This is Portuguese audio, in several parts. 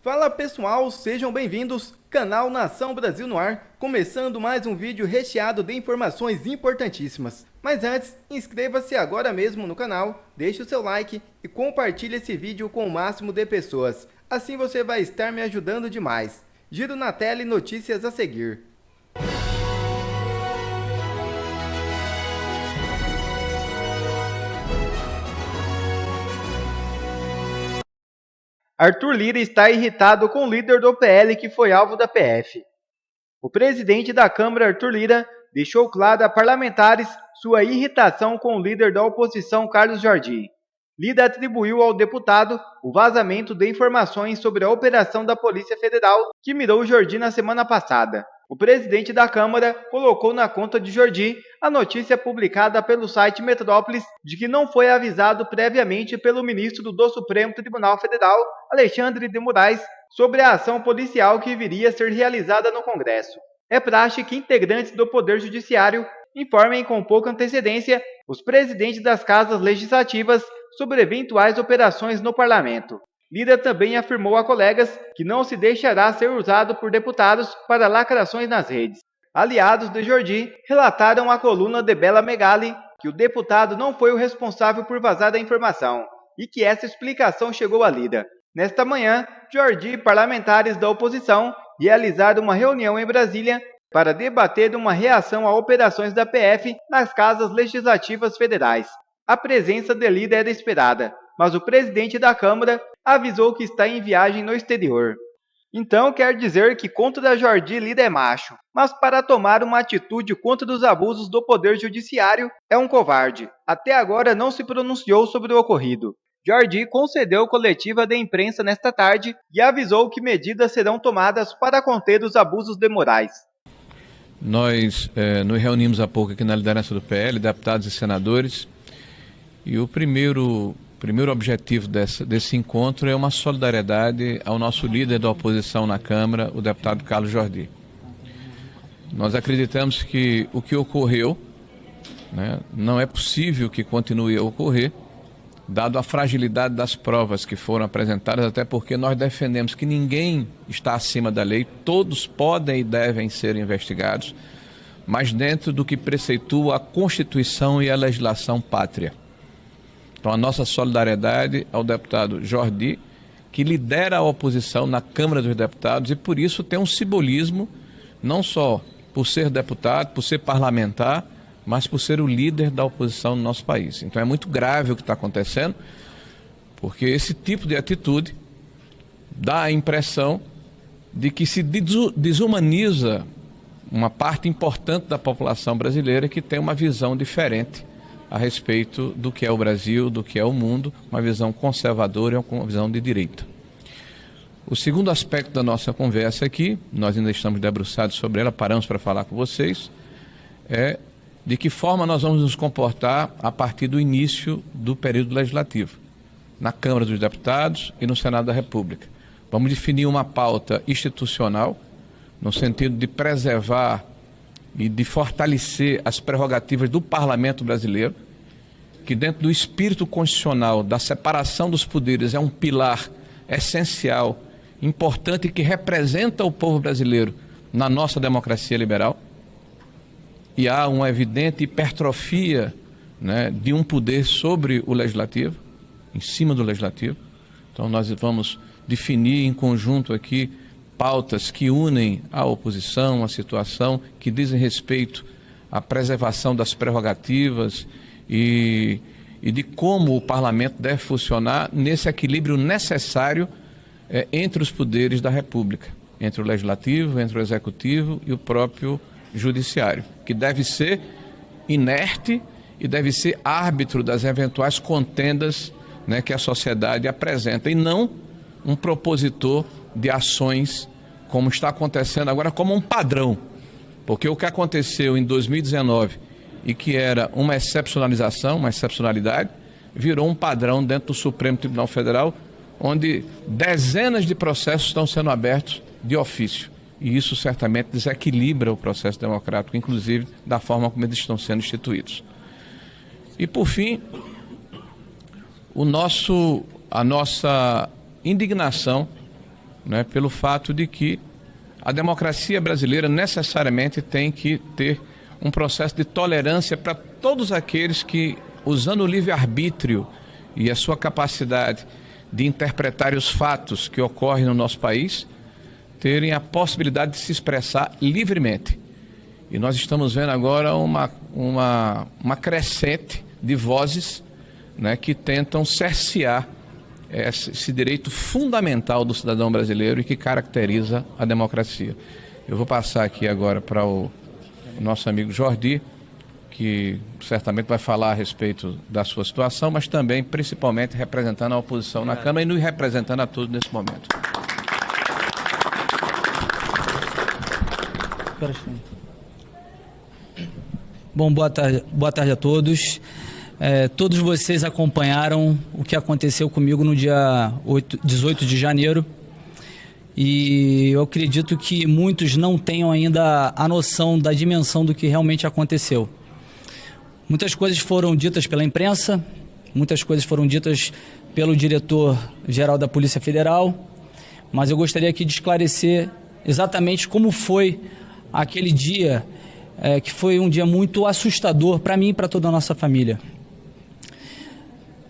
Fala pessoal, sejam bem-vindos, canal Nação Brasil no ar, começando mais um vídeo recheado de informações importantíssimas. Mas antes, inscreva-se agora mesmo no canal, deixe o seu like e compartilhe esse vídeo com o máximo de pessoas. Assim você vai estar me ajudando demais. Giro na tela e notícias a seguir. Arthur Lira está irritado com o líder do PL que foi alvo da PF. O presidente da Câmara, Arthur Lira, deixou claro a parlamentares sua irritação com o líder da oposição, Carlos Jordi. Lira atribuiu ao deputado o vazamento de informações sobre a operação da Polícia Federal que mirou Jordi na semana passada. O presidente da Câmara colocou na conta de Jordi a notícia publicada pelo site Metrópolis de que não foi avisado previamente pelo ministro do Supremo Tribunal Federal, Alexandre de Moraes, sobre a ação policial que viria a ser realizada no Congresso. É praxe que integrantes do Poder Judiciário informem com pouca antecedência os presidentes das casas legislativas sobre eventuais operações no parlamento. Lira também afirmou a colegas que não se deixará ser usado por deputados para lacrações nas redes. Aliados de Jordi relataram à coluna de Bela Megali que o deputado não foi o responsável por vazar a informação e que essa explicação chegou a Lira. Nesta manhã, Jordi e parlamentares da oposição realizaram uma reunião em Brasília para debater uma reação a operações da PF nas casas legislativas federais. A presença de Lira era esperada, mas o presidente da Câmara avisou que está em viagem no exterior. Então quer dizer que contra Jordi Lira é macho, mas para tomar uma atitude contra os abusos do Poder Judiciário é um covarde. Até agora não se pronunciou sobre o ocorrido. Jordi concedeu coletiva de imprensa nesta tarde e avisou que medidas serão tomadas para conter os abusos de Moraes. Nós nos reunimos há pouco aqui na liderança do PL, deputados e senadores, e o primeiro objetivo desse encontro é uma solidariedade ao nosso líder da oposição na Câmara, o deputado Carlos Jordi. Nós acreditamos que o que ocorreu, não é possível que continue a ocorrer, dado a fragilidade das provas que foram apresentadas, até porque nós defendemos que ninguém está acima da lei, todos podem e devem ser investigados, mas dentro do que preceitua a Constituição e a legislação pátria. Então, a nossa solidariedade ao deputado Jordi, que lidera a oposição na Câmara dos Deputados e, por isso, tem um simbolismo, não só por ser deputado, por ser parlamentar, mas por ser o líder da oposição no nosso país. Então, é muito grave o que está acontecendo, porque esse tipo de atitude dá a impressão de que se desumaniza uma parte importante da população brasileira que tem uma visão diferente a respeito do que é o Brasil, do que é o mundo, uma visão conservadora e uma visão de direita. O segundo aspecto da nossa conversa aqui, nós ainda estamos debruçados sobre ela, paramos para falar com vocês, é de que forma nós vamos nos comportar a partir do início do período legislativo, na Câmara dos Deputados e no Senado da República. Vamos definir uma pauta institucional, no sentido de preservar e de fortalecer as prerrogativas do Parlamento brasileiro, que dentro do espírito constitucional da separação dos poderes é um pilar essencial, importante, que representa o povo brasileiro na nossa democracia liberal. E há uma evidente hipertrofia, de um poder sobre o legislativo, em cima do legislativo. Então nós vamos definir em conjunto aqui pautas que unem a oposição, a situação, que dizem respeito à preservação das prerrogativas e de como o parlamento deve funcionar nesse equilíbrio necessário entre os poderes da República, entre o legislativo, entre o executivo e o próprio judiciário, que deve ser inerte e deve ser árbitro das eventuais contendas que a sociedade apresenta, e não um propositor de ações como está acontecendo agora, como um padrão. Porque o que aconteceu em 2019 e que era uma excepcionalização, uma excepcionalidade, virou um padrão dentro do Supremo Tribunal Federal, onde dezenas de processos estão sendo abertos de ofício. E isso certamente desequilibra o processo democrático, inclusive da forma como eles estão sendo instituídos. E, por fim, a nossa indignação né, pelo fato de que a democracia brasileira necessariamente tem que ter um processo de tolerância para todos aqueles que, usando o livre-arbítrio e a sua capacidade de interpretar os fatos que ocorrem no nosso país, terem a possibilidade de se expressar livremente. E nós estamos vendo agora uma crescente de vozes, né, que tentam cercear esse direito fundamental do cidadão brasileiro e que caracteriza a democracia. Eu vou passar aqui agora para o nosso amigo Jordi, que certamente vai falar a respeito da sua situação, mas também, principalmente, representando a oposição na Câmara e nos representando a todos nesse momento. Bom, boa tarde a todos. Todos vocês acompanharam o que aconteceu comigo no dia 18 de janeiro e eu acredito que muitos não tenham ainda a noção da dimensão do que realmente aconteceu. Muitas coisas foram ditas pela imprensa, muitas coisas foram ditas pelo diretor-geral da Polícia Federal, mas eu gostaria aqui de esclarecer exatamente como foi aquele dia, que foi um dia muito assustador para mim e para toda a nossa família.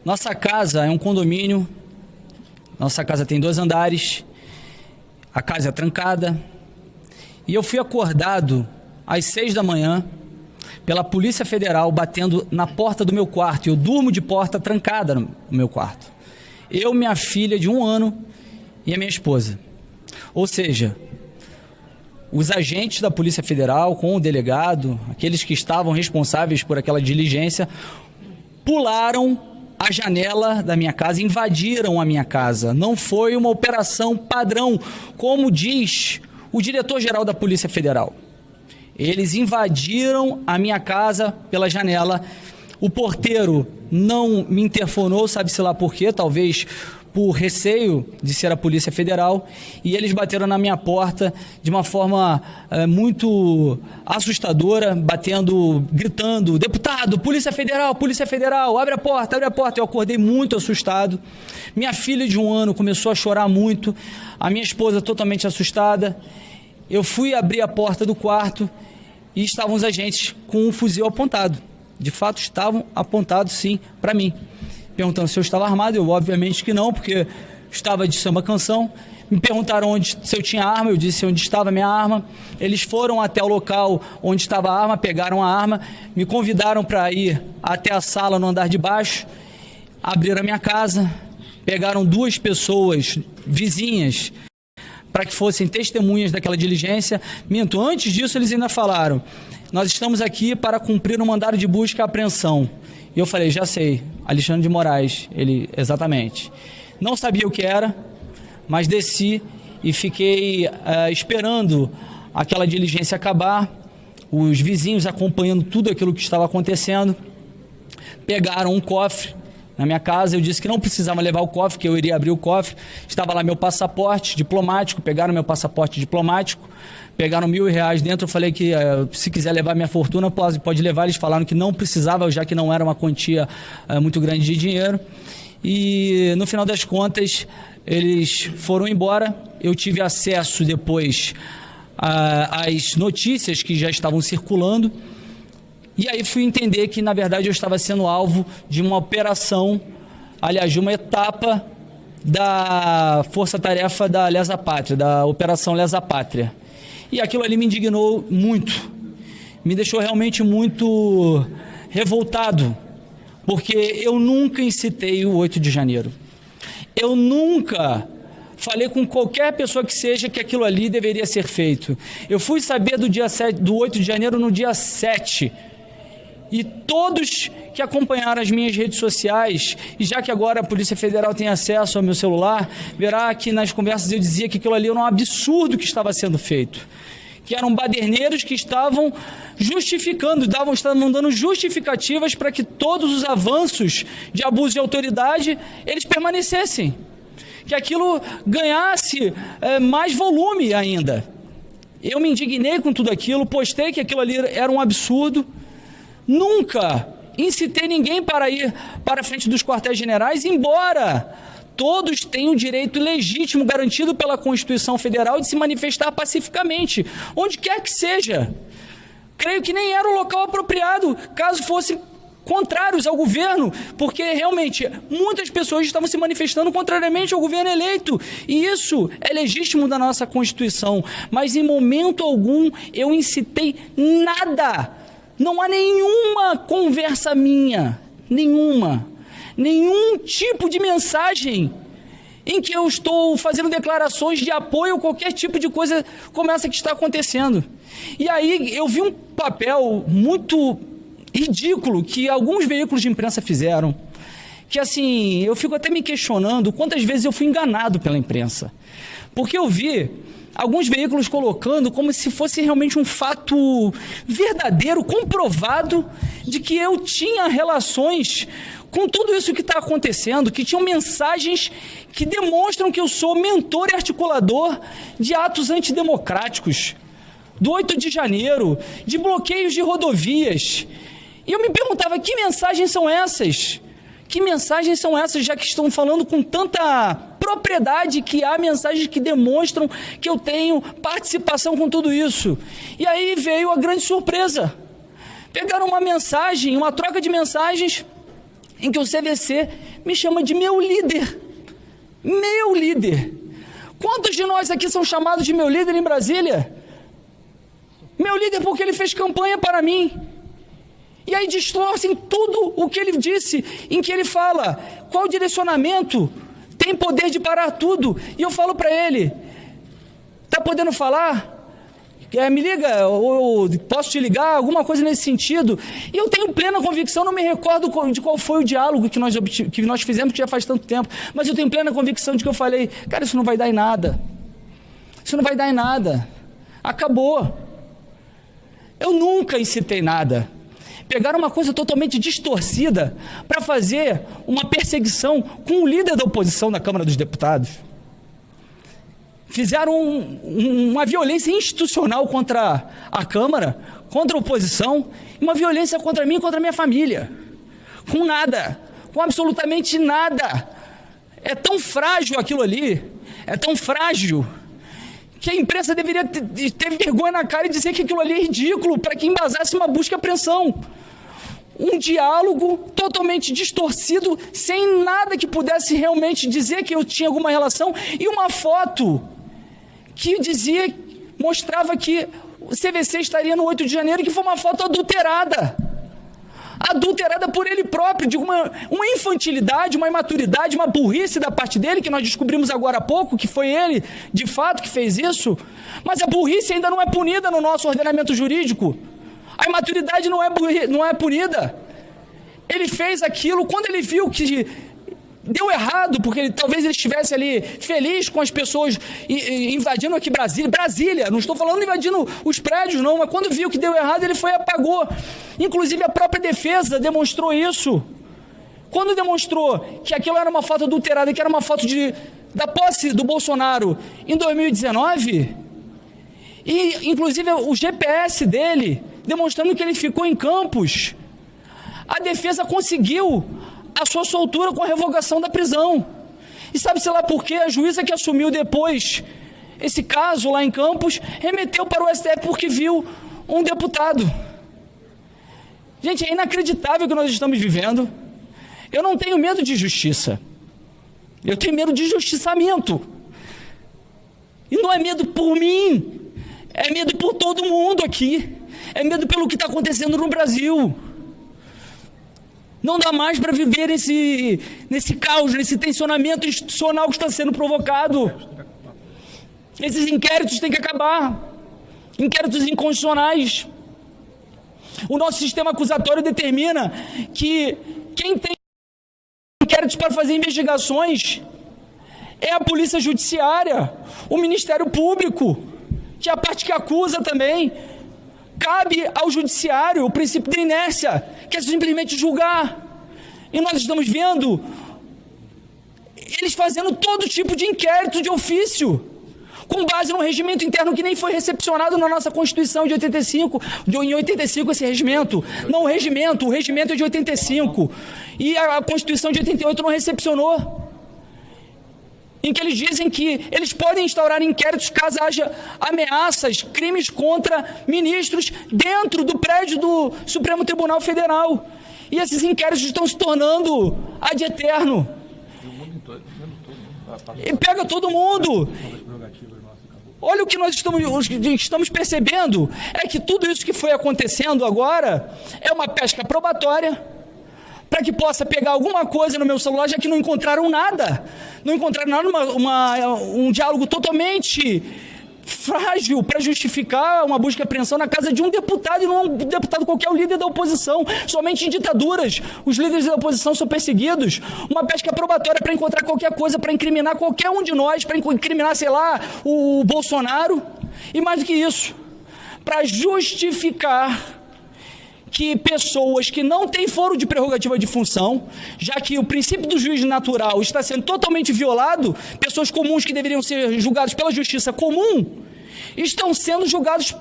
Nossa casa é um condomínio, nossa casa tem 2 andares, a casa é trancada e eu fui acordado às 6 da manhã pela Polícia Federal batendo na porta do meu quarto. Eu durmo de porta trancada no meu quarto. Eu, minha filha de 1 ano e a minha esposa. Ou seja, os agentes da Polícia Federal com o delegado, aqueles que estavam responsáveis por aquela diligência, pularam a janela da minha casa, invadiram a minha casa. Não foi uma operação padrão, como diz o diretor-geral da Polícia Federal. Eles invadiram a minha casa pela janela. O porteiro não me interfonou, sabe-se lá por quê, talvez por receio de ser a Polícia Federal, e eles bateram na minha porta de uma forma muito assustadora, batendo, gritando: deputado, Polícia Federal, abre a porta, abre a porta. Eu acordei muito assustado. Minha filha de 1 ano começou a chorar muito, a minha esposa totalmente assustada. Eu fui abrir a porta do quarto e estavam os agentes com um fuzil apontado. De fato, estavam apontados sim para mim. Perguntando se eu estava armado, eu obviamente que não, porque estava de samba canção. Me perguntaram se eu tinha arma, eu disse onde estava a minha arma. Eles foram até o local onde estava a arma, pegaram a arma, me convidaram para ir até a sala no andar de baixo, abriram a minha casa, pegaram 2 pessoas vizinhas para que fossem testemunhas daquela diligência. Minto, antes disso eles ainda falaram: nós estamos aqui para cumprir um mandado de busca e apreensão. E eu falei: já sei, Alexandre de Moraes. Ele: exatamente. Não sabia o que era, mas desci e fiquei esperando aquela diligência acabar, os vizinhos acompanhando tudo aquilo que estava acontecendo. Pegaram um cofre na minha casa, eu disse que não precisava levar o cofre, que eu iria abrir o cofre. Estava lá meu passaporte diplomático, pegaram meu passaporte diplomático, pegaram R$1.000 dentro. Eu falei que se quiser levar minha fortuna, pode levar. Eles falaram que não precisava, já que não era uma quantia muito grande de dinheiro. E no final das contas, eles foram embora. Eu tive acesso depois às notícias que já estavam circulando. E aí fui entender que, na verdade, eu estava sendo alvo de uma operação, aliás, de uma etapa da Força-Tarefa da Lesa Pátria, da Operação Lesa Pátria. E aquilo ali me indignou muito, me deixou realmente muito revoltado, porque eu nunca incitei o 8 de janeiro. Eu nunca falei com qualquer pessoa que seja que aquilo ali deveria ser feito. Eu fui saber do 8 de janeiro no dia 7. E todos que acompanharam as minhas redes sociais, e já que agora a Polícia Federal tem acesso ao meu celular, verá que nas conversas eu dizia que aquilo ali era um absurdo que estava sendo feito. Que eram baderneiros que estavam justificando, estavam dando justificativas para que todos os avanços de abuso de autoridade, eles permanecessem. Que aquilo ganhasse mais volume ainda. Eu me indignei com tudo aquilo, postei que aquilo ali era um absurdo. Nunca incitei ninguém para ir para a frente dos quartéis generais, embora todos têm o direito legítimo garantido pela Constituição Federal de se manifestar pacificamente, onde quer que seja. Creio que nem era o local apropriado, caso fosse contrários ao governo, porque realmente muitas pessoas estavam se manifestando contrariamente ao governo eleito, e isso é legítimo da nossa Constituição, mas em momento algum eu incitei nada, não há nenhuma conversa minha, nenhum tipo de mensagem em que eu estou fazendo declarações de apoio a qualquer tipo de coisa como essa que está acontecendo. E aí eu vi um papel muito ridículo que alguns veículos de imprensa fizeram, que assim, eu fico até me questionando quantas vezes eu fui enganado pela imprensa, porque eu vi alguns veículos colocando como se fosse realmente um fato verdadeiro, comprovado, de que eu tinha relações com tudo isso que está acontecendo, que tinham mensagens que demonstram que eu sou mentor e articulador de atos antidemocráticos, do 8 de janeiro, de bloqueios de rodovias. E eu me perguntava, que mensagens são essas? Que mensagens são essas, já que estão falando com tanta propriedade que há mensagens que demonstram que eu tenho participação com tudo isso? E aí veio a grande surpresa. Pegaram uma mensagem, uma troca de mensagens, em que o CVC me chama de meu líder. Meu líder. Quantos de nós aqui são chamados de meu líder em Brasília? Meu líder porque ele fez campanha para mim. E aí distorcem tudo o que ele disse, em que ele fala, qual direcionamento tem poder de parar tudo. E eu falo para ele, tá podendo falar? Me liga, ou posso te ligar, alguma coisa nesse sentido. E eu tenho plena convicção, não me recordo de qual foi o diálogo que nós fizemos, que já faz tanto tempo, mas eu tenho plena convicção de que eu falei, cara, isso não vai dar em nada. Isso não vai dar em nada. Acabou. Eu nunca incitei nada. Pegaram uma coisa totalmente distorcida para fazer uma perseguição com o líder da oposição na Câmara dos Deputados. Fizeram uma violência institucional contra a Câmara, contra a oposição, e uma violência contra mim e contra a minha família. Com nada, com absolutamente nada. É tão frágil aquilo ali, é tão frágil, que a imprensa deveria ter vergonha na cara e dizer que aquilo ali é ridículo, para que embasasse uma busca e apreensão. Um diálogo totalmente distorcido, sem nada que pudesse realmente dizer que eu tinha alguma relação, e uma foto que mostrava que o CVC estaria no 8 de janeiro, que foi uma foto adulterada por ele próprio, de uma infantilidade, uma imaturidade, uma burrice da parte dele, que nós descobrimos agora há pouco, que foi ele, de fato, que fez isso, mas a burrice ainda não é punida no nosso ordenamento jurídico. A imaturidade não é punida. Ele fez aquilo quando ele viu que deu errado, porque talvez ele estivesse ali feliz com as pessoas invadindo aqui Brasília, não estou falando invadindo os prédios não, mas quando viu que deu errado, ele foi e apagou. Inclusive a própria defesa demonstrou isso. Quando demonstrou que aquilo era uma foto adulterada, que era uma foto da posse do Bolsonaro em 2019, e inclusive o GPS dele, demonstrando que ele ficou em Campos, a defesa conseguiu a sua soltura com a revogação da prisão. E sabe-se lá por quê? A juíza que assumiu depois esse caso lá em Campos, remeteu para o STF porque viu um deputado. Gente, é inacreditável o que nós estamos vivendo. Eu não tenho medo de justiça. Eu tenho medo de justiçamento. E não é medo por mim, é medo por todo mundo aqui. É medo pelo que está acontecendo no Brasil. Não dá mais para viver nesse caos, nesse tensionamento institucional que está sendo provocado. Esses inquéritos têm que acabar. Inquéritos inconstitucionais. O nosso sistema acusatório determina que quem tem inquéritos para fazer investigações é a Polícia Judiciária, o Ministério Público, que é a parte que acusa também. Cabe ao Judiciário o princípio da inércia, que é simplesmente julgar. E nós estamos vendo eles fazendo todo tipo de inquérito de ofício, com base no regimento interno que nem foi recepcionado na nossa Constituição de 85, em 85 esse regimento, não o regimento é de 85, e a Constituição de 88 não recepcionou. em que eles dizem que eles podem instaurar inquéritos caso haja ameaças, crimes contra ministros dentro do prédio do Supremo Tribunal Federal. E esses inquéritos estão se tornando ad eterno. E pega todo mundo. Olha o que nós estamos percebendo, é que tudo isso que foi acontecendo agora é uma pesca probatória para que possa pegar alguma coisa no meu celular, já que não encontraram nada. Não encontraram nada, um diálogo totalmente frágil para justificar uma busca e apreensão na casa de um deputado, e não um deputado qualquer, o líder da oposição. Somente em ditaduras os líderes da oposição são perseguidos. Uma pesca probatória para encontrar qualquer coisa, para incriminar qualquer um de nós, para incriminar, sei lá, o Bolsonaro. E mais do que isso, para justificar que pessoas que não têm foro de prerrogativa de função, já que o princípio do juízo natural está sendo totalmente violado, pessoas comuns que deveriam ser julgadas pela justiça comum, estão sendo julgados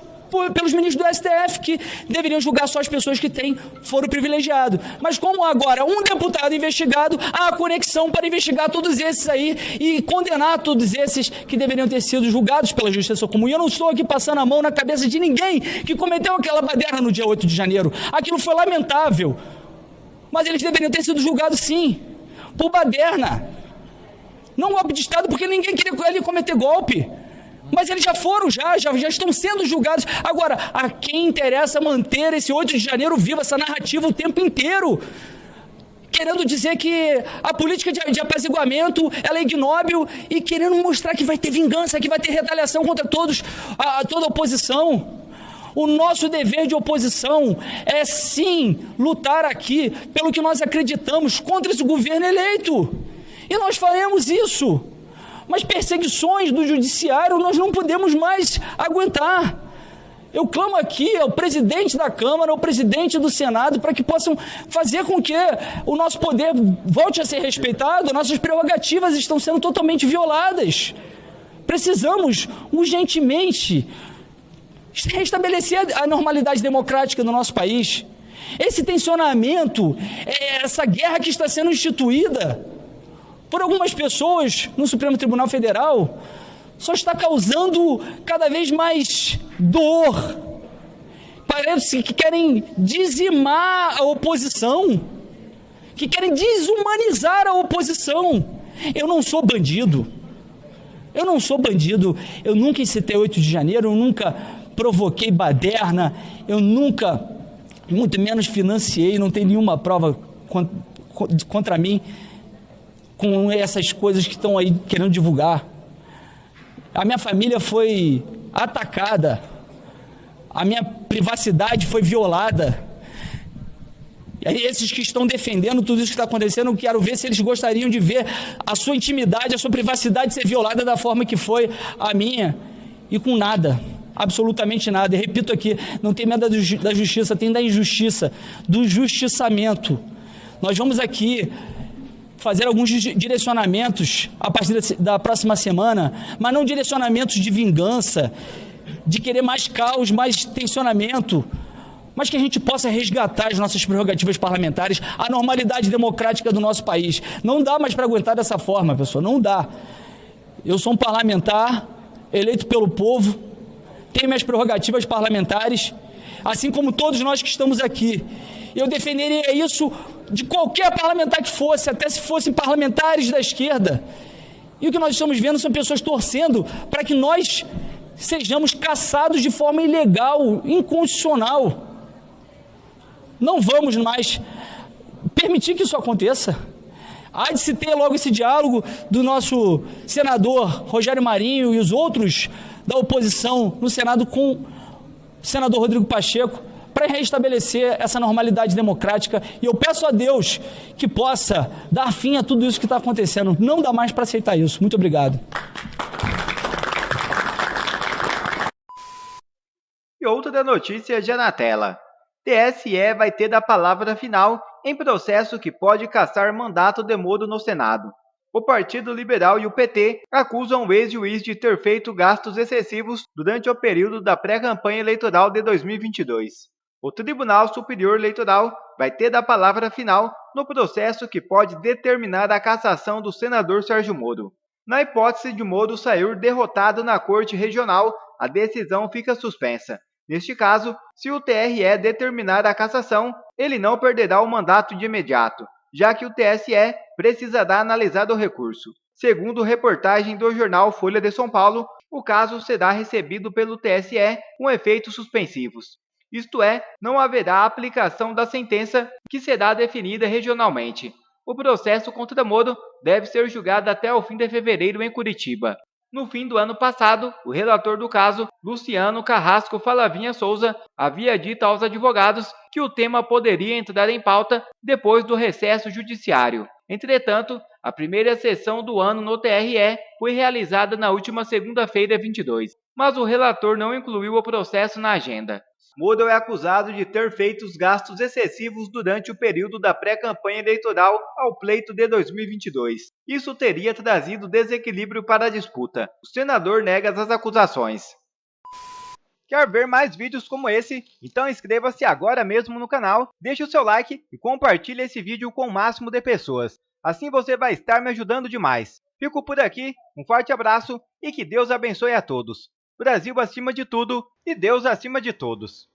pelos ministros do STF, que deveriam julgar só as pessoas que têm foro privilegiado. Mas como agora um deputado investigado, há a conexão para investigar todos esses aí e condenar todos esses que deveriam ter sido julgados pela justiça comum. E eu não estou aqui passando a mão na cabeça de ninguém que cometeu aquela baderna no dia 8 de janeiro. Aquilo foi lamentável. Mas eles deveriam ter sido julgados, sim, por baderna. Não golpe de Estado, porque ninguém queria ele cometer golpe. Mas eles já foram, já estão sendo julgados. Agora, a quem interessa manter esse 8 de janeiro vivo, essa narrativa o tempo inteiro, querendo dizer que a política de apaziguamento ela é ignóbil e querendo mostrar que vai ter vingança, que vai ter retaliação contra toda a oposição. O nosso dever de oposição é, sim, lutar aqui pelo que nós acreditamos contra esse governo eleito. E nós faremos isso. Mas perseguições do judiciário nós não podemos mais aguentar. Eu clamo aqui ao presidente da Câmara, ao presidente do Senado, para que possam fazer com que o nosso poder volte a ser respeitado. Nossas prerrogativas estão sendo totalmente violadas. Precisamos urgentemente restabelecer a normalidade democrática no nosso país. Esse tensionamento, essa guerra que está sendo instituída por algumas pessoas no Supremo Tribunal Federal, só está causando cada vez mais dor. Parece que querem dizimar a oposição, que querem desumanizar a oposição. Eu não sou bandido. Eu nunca incitei 8 de janeiro, eu nunca provoquei baderna, eu nunca, muito menos financiei, não tem nenhuma prova contra mim com essas coisas que estão aí querendo divulgar. A minha família foi atacada, a minha privacidade foi violada. E aí esses que estão defendendo tudo isso que está acontecendo, eu quero ver se eles gostariam de ver a sua intimidade, a sua privacidade ser violada da forma que foi a minha, e com nada, absolutamente nada. E repito aqui, não tem medo da justiça, tem da injustiça, do justiçamento. Nós vamos aqui fazer alguns direcionamentos a partir da próxima semana, mas não direcionamentos de vingança, de querer mais caos, mais tensionamento, mas que a gente possa resgatar as nossas prerrogativas parlamentares, a normalidade democrática do nosso país. Não dá mais para aguentar dessa forma, pessoal, não dá. Eu sou um parlamentar eleito pelo povo, tenho minhas prerrogativas parlamentares, assim como todos nós que estamos aqui. Eu defenderia isso de qualquer parlamentar que fosse, até se fossem parlamentares da esquerda. E o que nós estamos vendo são pessoas torcendo para que nós sejamos caçados de forma ilegal, inconstitucional. Não vamos mais permitir que isso aconteça. Há de se ter logo esse diálogo do nosso senador Rogério Marinho e os outros da oposição no Senado com o senador Rodrigo Pacheco, para restabelecer essa normalidade democrática. E eu peço a Deus que possa dar fim a tudo isso que está acontecendo. Não dá mais para aceitar isso. Muito obrigado. E outra notícia já na tela. TSE vai ter a palavra final em processo que pode cassar mandato de Moro no Senado. O Partido Liberal e o PT acusam o ex-juiz de ter feito gastos excessivos durante o período da pré-campanha eleitoral de 2022. O Tribunal Superior Eleitoral vai ter a palavra final no processo que pode determinar a cassação do senador Sérgio Moro. Na hipótese de Moro sair derrotado na Corte Regional, a decisão fica suspensa. Neste caso, se o TRE determinar a cassação, ele não perderá o mandato de imediato, já que o TSE precisará analisar o recurso. Segundo reportagem do jornal Folha de São Paulo, o caso será recebido pelo TSE com efeitos suspensivos. Isto é, não haverá aplicação da sentença, que será definida regionalmente. O processo contra Moro deve ser julgado até o fim de fevereiro em Curitiba. No fim do ano passado, o relator do caso, Luciano Carrasco Falavinha Souza, havia dito aos advogados que o tema poderia entrar em pauta depois do recesso judiciário. Entretanto, a primeira sessão do ano no TRE foi realizada na última segunda-feira, 22, mas o relator não incluiu o processo na agenda. Moro é acusado de ter feito os gastos excessivos durante o período da pré-campanha eleitoral ao pleito de 2022. Isso teria trazido desequilíbrio para a disputa. O senador nega as acusações. Quer ver mais vídeos como esse? Então inscreva-se agora mesmo no canal, deixe o seu like e compartilhe esse vídeo com o máximo de pessoas. Assim você vai estar me ajudando demais. Fico por aqui, um forte abraço e que Deus abençoe a todos. Brasil acima de tudo e Deus acima de todos.